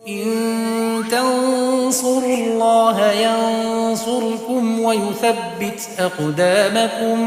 إن تنصروا الله ينصركم ويثبت أقدامكم.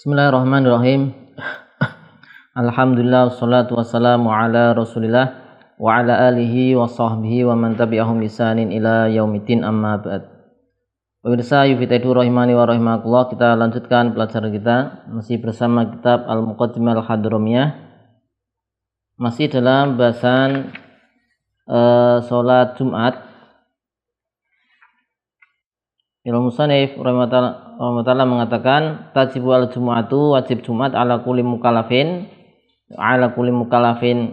Bismillahirrahmanirrahim. Alhamdulillah wassalatu wassalamu ala Rasulillah wa ala alihi wa sahbihi wa man tabi'ahum ihsanin ila yaumiddin, amma ba'd. Pemirsa Yufitaidu rahimani wa rahimakumullah, kita lanjutkan pelajaran kita masih bersama kitab Al-Muqaddimah Al-Hadramiyah, masih dalam bahasan sholat Jumat. Imam Musannif rahimahullah mengatakan tajibu al-jumu'atu, wajib Jumat ala kulli mukallafin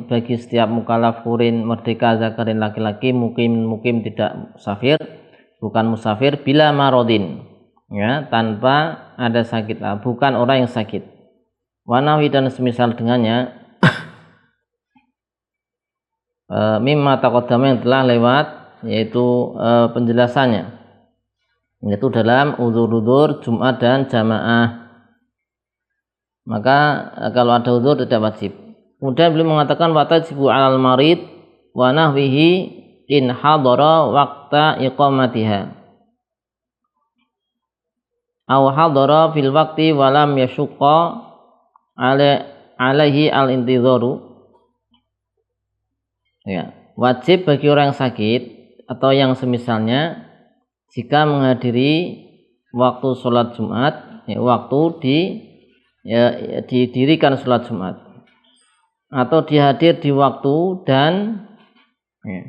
bagi setiap mukallaf hurin merdeka zakarin laki-laki mukim tidak musafir, bukan musafir, bila marodin, ya, tanpa ada sakit, bukan orang yang sakit, wanawi dan semisal dengannya mimma taqaddama yang telah lewat, yaitu penjelasannya, yaitu dalam uzur-uzur Jumat dan jamaah. Maka kalau ada uzur tidak wajib. Kemudian beliau mengatakan watajibu alal marid wa nahwihi in hadara waqta iqamatiha aw hadara fil waqti wa lam yashqa alaihi al intidharu. Ya, wajib bagi orang yang sakit atau yang semisalnya jika menghadiri waktu sholat Jumat, ya, waktu didirikan sholat Jumat, atau dihadir di waktu dan, ya,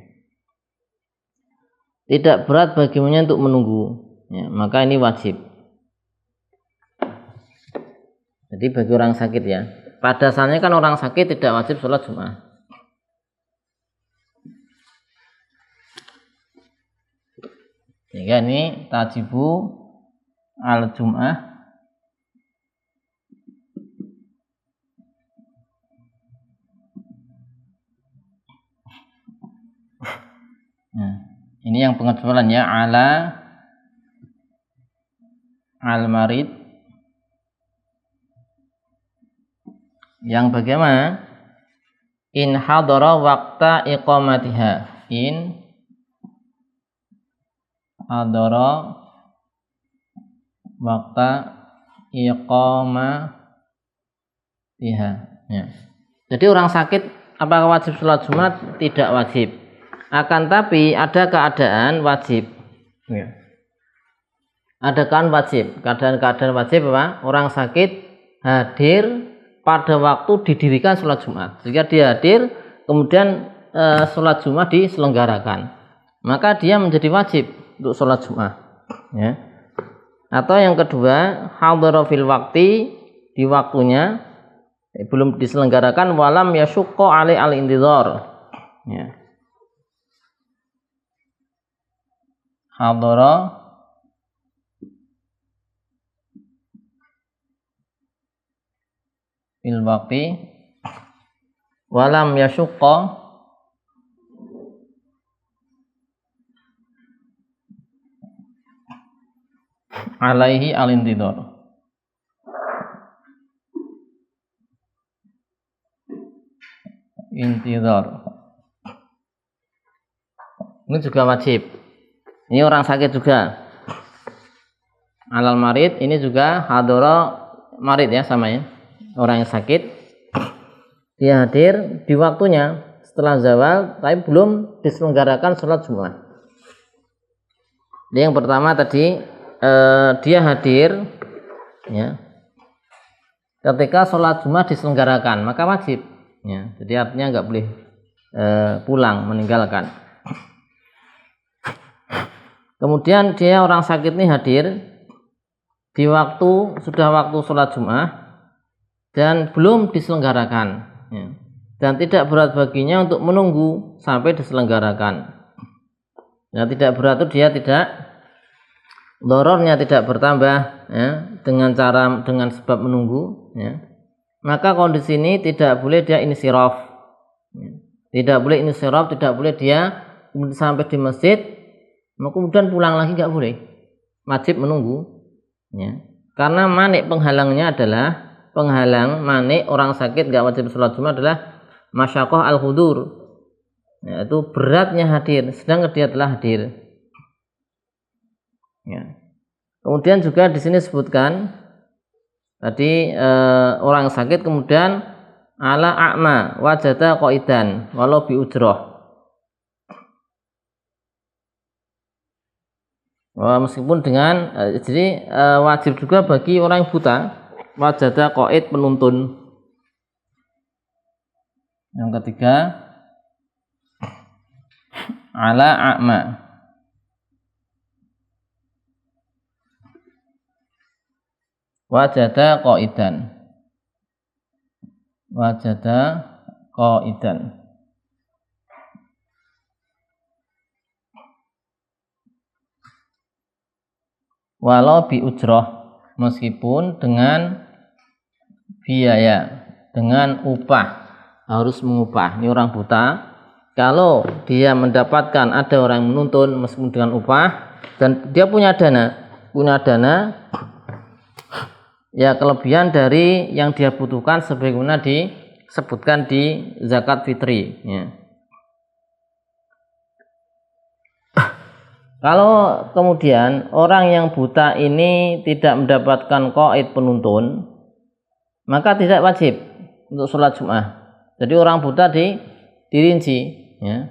tidak berat baginya untuk menunggu, ya, maka ini wajib. Jadi bagi orang sakit, ya, pada asalnya kan orang sakit tidak wajib sholat Jumat. Ya, ini tajibu al-jum'ah ini yang pengecualiannya ala al-marid, yang bagaimana in hadara waqta iqamatiha, in hadara waqta iqamatiha, ya. Jadi orang sakit apakah wajib sholat Jumat? Tidak wajib. Akan tapi ada keadaan wajib, ya. Ada keadaan wajib apa? Orang sakit hadir pada waktu didirikan sholat Jumat, jika dia hadir kemudian sholat Jumat diselenggarakan, maka dia menjadi wajib untuk sholat Jumat, ya. Atau yang kedua, hadara fil waqti, di waktunya belum diselenggarakan, walam yashqa alai al intidhar, ya. Hadara fil waqti walam yashqa alaihi al-intidhar. Ini juga wajib. Ini orang sakit juga. Alal marid ini juga hadara marid, ya, sama, ya. Orang yang sakit dia hadir di waktunya setelah zawal tapi belum diselenggarakan sholat Jumat. Jadi yang pertama tadi dia hadir, ya, ketika sholat Jumat diselenggarakan, maka wajib, ya. Jadi artinya nggak boleh pulang meninggalkan. Kemudian dia orang sakit ini hadir di waktu sholat Jumat dan belum diselenggarakan, ya. dan tidak berat baginya untuk menunggu sampai diselenggarakan. Ya, tidak berat itu dia tidak dorornya tidak bertambah ya, dengan sebab menunggu ya. Maka kondisi ini tidak boleh dia insiraf. Ya. Tidak boleh insiraf, tidak boleh dia sampai di masjid kemudian pulang lagi, nggak boleh. Wajib menunggu ya. Karena manik penghalangnya adalah manik orang sakit nggak wajib sholat Jumat adalah masyaqqah al-hudur. Ya, itu beratnya hadir, sedangkan dia telah hadir. Ya. Kemudian juga di sini disebutkan tadi orang sakit kemudian ala a'ma wajada qaidan walau bi ujrah. Meskipun dengan jadi wajib juga bagi orang yang buta wajada qaid penuntun. Yang ketiga ala a'ma wajada qaidan walau bi ujrah, meskipun dengan biaya, dengan upah, harus mengupah. Ini orang buta, kalau dia mendapatkan ada orang yang menuntun meskipun dengan upah dan dia punya dana ya kelebihan dari yang dia butuhkan sebagaimana disebutkan di zakat fitri ya. Kalau kemudian orang yang buta ini tidak mendapatkan qaid penuntun, maka tidak wajib untuk sholat Jumat. Jadi orang buta dirinci ya,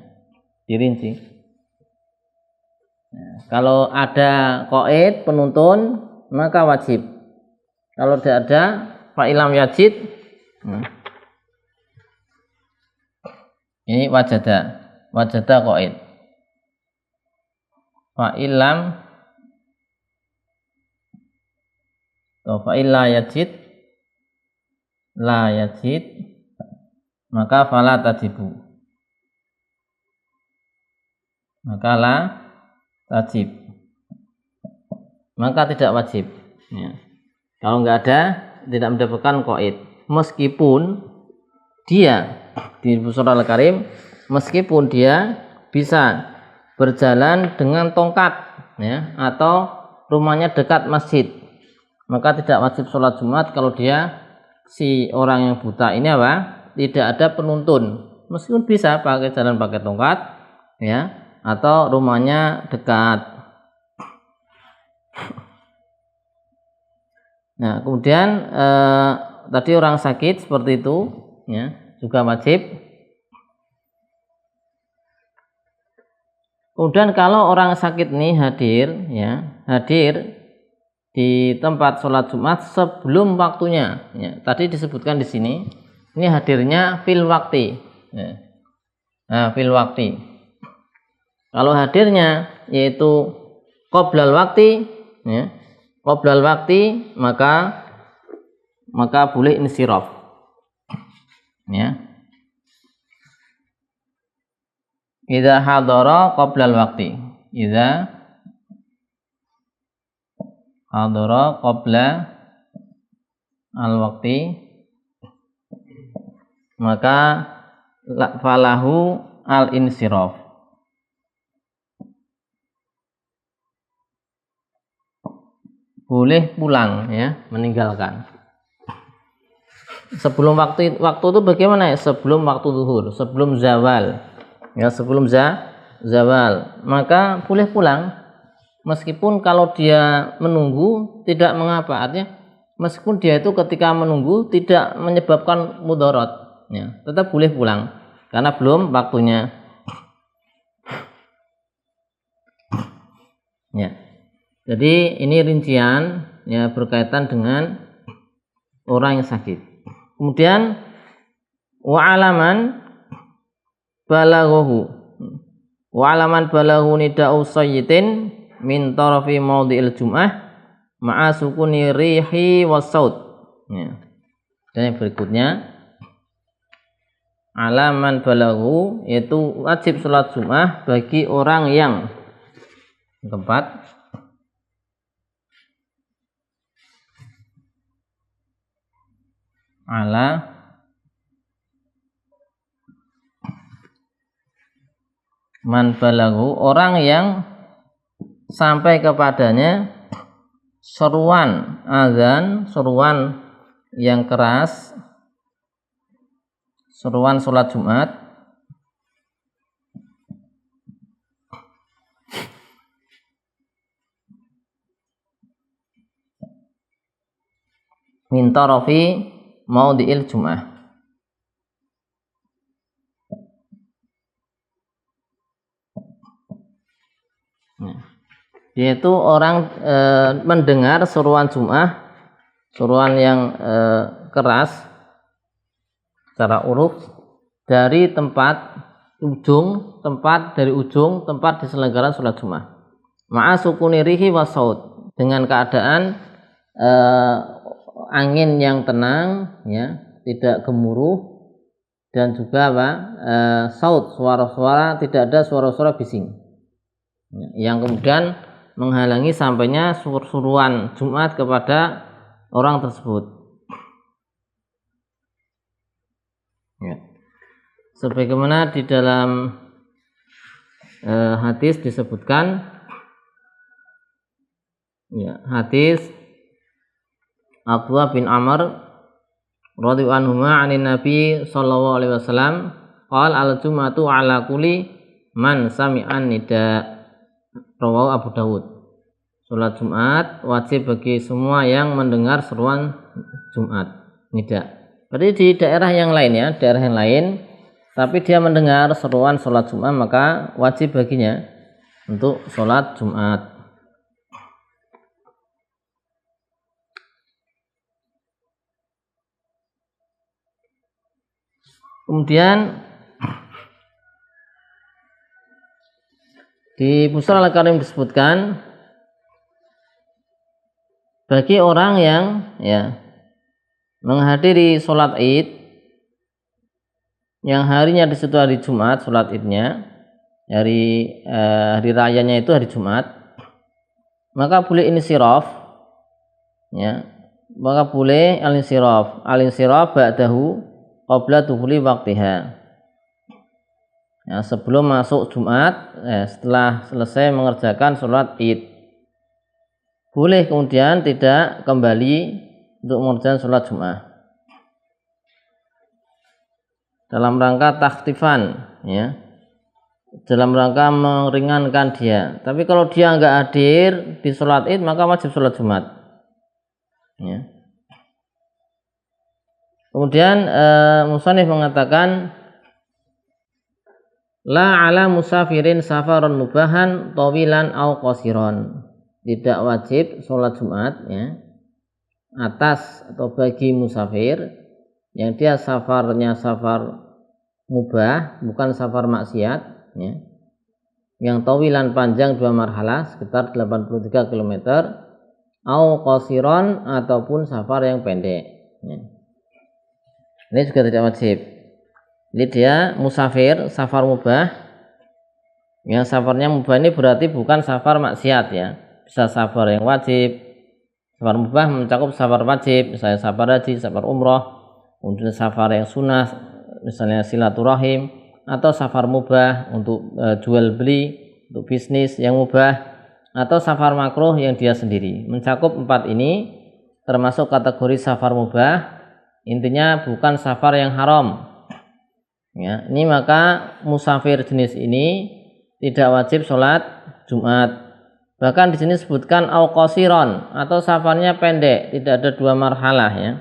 dirinci. Ya, kalau ada qaid penuntun maka wajib. Kalau tidak ada fa'ilam yajid, ini wajada qaid. Fa'ilam atau fa'illa yajid la yajid maka fala tajibu, maka la tajib, maka tidak wajib ya. Kalau nggak ada, tidak mendapatkan qaid, meskipun dia di surah Al-Karim, meskipun dia bisa berjalan dengan tongkat ya, atau rumahnya dekat masjid, maka tidak wajib sholat Jumat kalau dia si orang yang buta ini tidak ada penuntun, meskipun bisa jalan pakai tongkat ya, atau rumahnya dekat. Nah, kemudian tadi orang sakit seperti itu ya, juga wajib. Kemudian kalau orang sakit ini hadir di tempat sholat Jumat sebelum waktunya ya. Tadi disebutkan di sini ini hadirnya fil wakti ya. Nah, fil wakti. Kalau hadirnya yaitu qoblal wakti ya, qoblal wakti maka boleh insiraf ya. Idza hadara qoblal wakti, idza hadara qobla al wakti maka falahu al insiraf, boleh pulang ya, meninggalkan. Sebelum waktu itu bagaimana ya? Sebelum waktu zuhur, sebelum zawal ya, sebelum zawal maka boleh pulang, meskipun kalau dia menunggu tidak mengapa, artinya meskipun dia itu ketika menunggu tidak menyebabkan mudarat ya, tetap boleh pulang karena belum waktunya ya. Jadi ini rincian ya berkaitan dengan orang yang sakit. Kemudian wa'alaman balaghu nida'u sayyitin min tarafi maudhi'il jum'ah ma'a sukuni rihi was-saut ya. Dan yang berikutnya alaman balaghu, yaitu wajib sholat Jumat bagi orang yang Keempat, ala man balagu, orang yang sampai kepadanya seruan azan, seruan yang keras, seruan sholat Jumat, min tarafi maudhi'il Jum'ah, yaitu orang mendengar seruan Jum'ah, seruan yang keras secara uruf dari ujung tempat diselenggarakan sholat Jum'ah, ma'a sukuni rihi wa saut, dengan keadaan angin yang tenang, ya, tidak gemuruh, dan juga saut, suara-suara, tidak ada suara-suara bising, ya, yang kemudian menghalangi sampainya suruan Jumat kepada orang tersebut, ya. Sebagaimana di dalam hadis disebutkan, ya, hadis Abdullah bin Amr radhiyallahu anhuma 'anin Nabi sallallahu alaihi wasallam qala al-jum'atu 'ala kulli man sami'an nida, rawahu Abu Dawud. Salat Jumat wajib bagi semua yang mendengar seruan Jumat, nida. Berarti di daerah yang lain, ya, daerah yang lain, tapi dia mendengar seruan salat Jumat, maka wajib baginya untuk salat Jumat. Kemudian di Busra Al-Karim disebutkan bagi orang yang, ya, menghadiri sholat id yang harinya di situ hari Jumat, sholat idnya, hari rayanya itu hari Jumat, maka boleh insiraf, ya, maka boleh al-insiraf ba'dahu qabla dukhuli waqtiha, ya, sebelum masuk Jumat, setelah selesai mengerjakan sholat id, boleh kemudian tidak kembali untuk mengerjakan sholat Jumat dalam rangka takhfifan, ya, dalam rangka meringankan dia. Tapi kalau dia nggak hadir di sholat id, maka wajib sholat Jumat, ya. Kemudian musannif mengatakan la ala musafirin safaron mubahan tawilan au qasiron, tidak wajib sholat Jumat, ya, atas atau bagi musafir yang dia safarnya safar mubah, bukan safar maksiat, ya, yang tawilan panjang 2 marhalah sekitar 83 km, au qasiron ataupun safar yang pendek, ya. Ini juga tidak wajib. Jadi dia musafir safar mubah. Yang safarnya mubah ini berarti bukan safar maksiat, ya. Bisa safar yang wajib. Safar mubah mencakup safar wajib, misalnya safar haji, safar umroh, kemudian safar yang sunnah, misalnya silaturahim, atau safar mubah untuk jual beli, untuk bisnis yang mubah, atau safar makruh yang dia sendiri. Mencakup 4 ini termasuk kategori safar mubah. Intinya bukan safar yang haram, ya. Ini maka musafir jenis ini tidak wajib sholat Jumat. Bahkan di sini disebutkan au qasiron, atau safarnya pendek, tidak ada 2 marhalah, ya.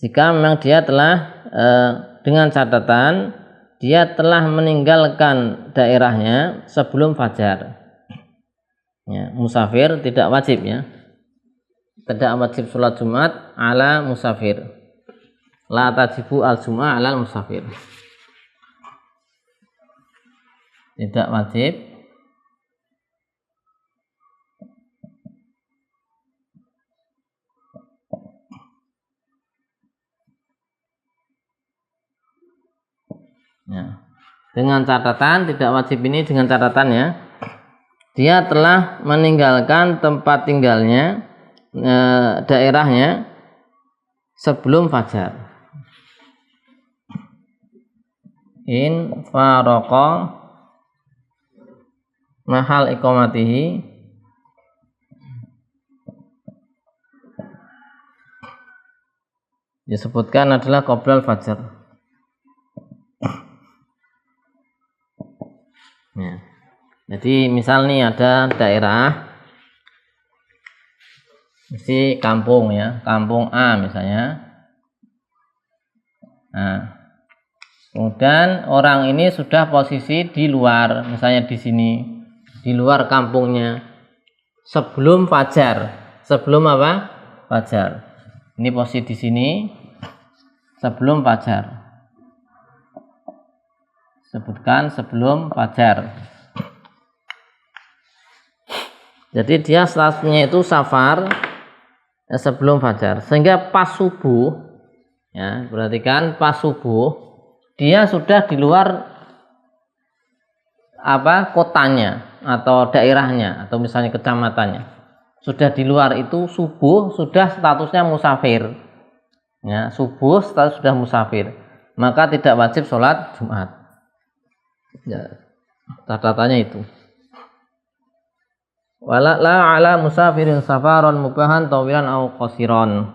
Jika memang dia telah dengan catatan dia telah meninggalkan daerahnya sebelum fajar, ya. Musafir tidak wajib, ya. Tidak wajib sholat Jumat ala musafir. La tajibu al-jum'ah ala musafir. Tidak wajib ya. Dengan catatan, tidak wajib ini dengan catatannya dia telah meninggalkan tempat tinggalnya, daerahnya sebelum fajar. In faraqa mahal iqamatihi disebutkan adalah qoblal fajar. Ya. Jadi misal nih ada daerah, mesti kampung ya, kampung A misalnya. Nah, kemudian orang ini sudah posisi di luar, misalnya di sini, di luar kampungnya sebelum fajar. Sebelum apa? Fajar. Ini posisi di sini sebelum fajar. Sebutkan sebelum fajar. Jadi dia statusnya itu safar sebelum fajar. Sehingga pas subuh, ya, perhatikan pas subuh dia sudah di luar apa kotanya atau daerahnya atau misalnya kecamatannya. Sudah di luar itu subuh sudah statusnya musafir. Ya, subuh status sudah musafir. Maka tidak wajib sholat Jumat. Ya, catatannya itu. Wala la ala musafirin safaron mubahan tawilan au qasiron.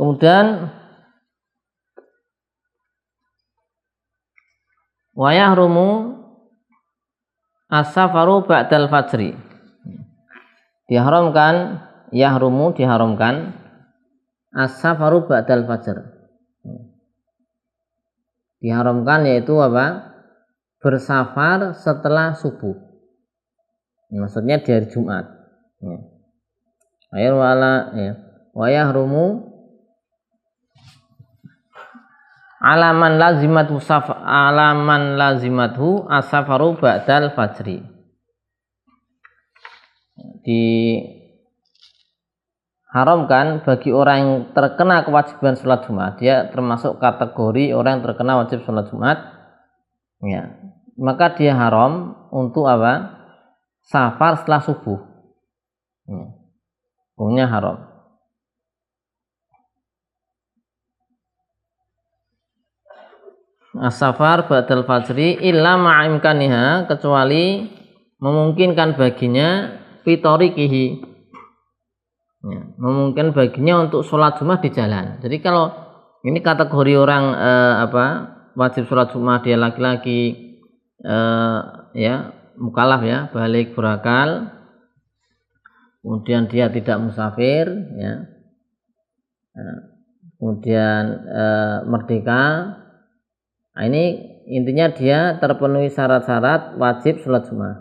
Kemudian wa yahrumu as-safaru ba'dal fajri. Diharamkan, yahrumu diharamkan as-safaru ba'dal fajr. Diharamkan yaitu apa? Bersafar setelah subuh. Maksudnya di hari Jumat. Air wala ya. Wa yahrumu alaman lazimatu alaman lazimatu as-safaru ba'dal fajri. Diharamkan bagi orang yang terkena kewajiban sholat Jumat, dia termasuk kategori orang yang terkena wajib sholat Jumat, ya, maka dia haram untuk apa? Safar setelah subuh. Hukumnya haram. As-safar ba'dal fajri illa ma'imkaniha, kecuali memungkinkan baginya fitorikihi, ya, memungkinkan baginya untuk sholat Jumat di jalan. Jadi kalau ini kategori orang wajib sholat Jumat, dia laki-laki ya mukallaf ya, balik berakal, kemudian dia tidak musafir ya, kemudian merdeka. Nah, ini intinya dia terpenuhi syarat-syarat wajib sholat Jumat.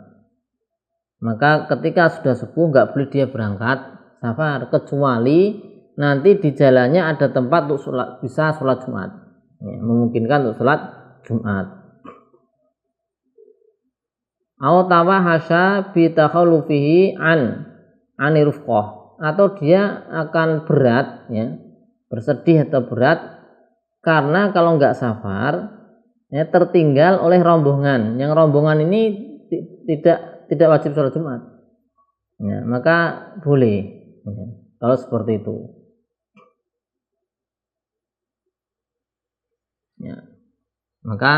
Maka ketika sudah subuh nggak boleh dia berangkat safar, kecuali nanti di jalannya ada tempat untuk sholat, bisa sholat Jumat, ya, memungkinkan untuk sholat Jumat. Au tawahasya bi takhallufihi ani rufqah, atau dia akan berat ya, bersedih atau berat karena kalau nggak safar ya, tertinggal oleh rombongan. Yang rombongan ini tidak wajib sholat Jumat, ya, maka boleh ya, kalau seperti itu ya. Maka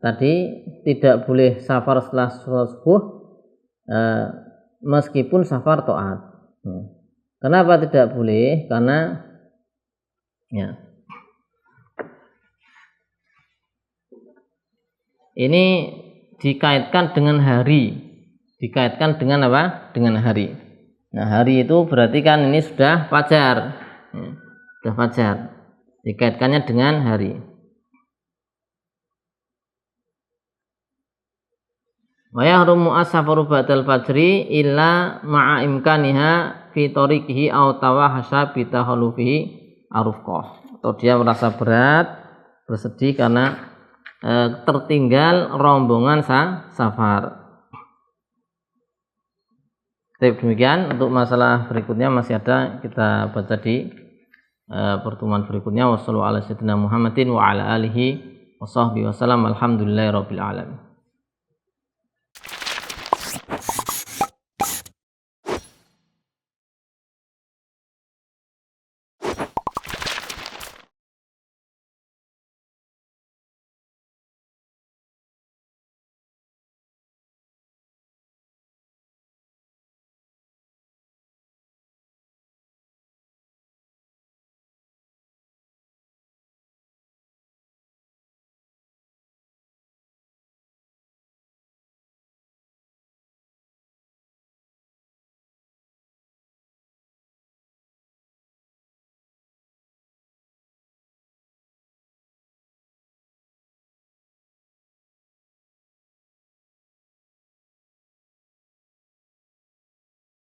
tadi tidak boleh safar setelah sholat subuh meskipun safar taat ya. Kenapa tidak boleh? Karena ya, ini dikaitkan dengan hari. Dikaitkan dengan apa? Dengan hari. Nah, hari itu berarti kan ini sudah fajar. Ya, sudah fajar. Dikaitkannya dengan hari. Wa yahrumu as-safaru ba'dal fajri illa ma'a imkaniha fi tariqihi aw tawahasha bi takhallufihi arufqah. Atau dia merasa berat, bersedih karena tertinggal rombongan safar. Demikian untuk masalah berikutnya masih ada, kita baca di pertemuan berikutnya. Wassallallahu ala sayyidina Muhammadin wa ala alihi wa sahbihi wasallam. Alhamdulillahirabbil alamin.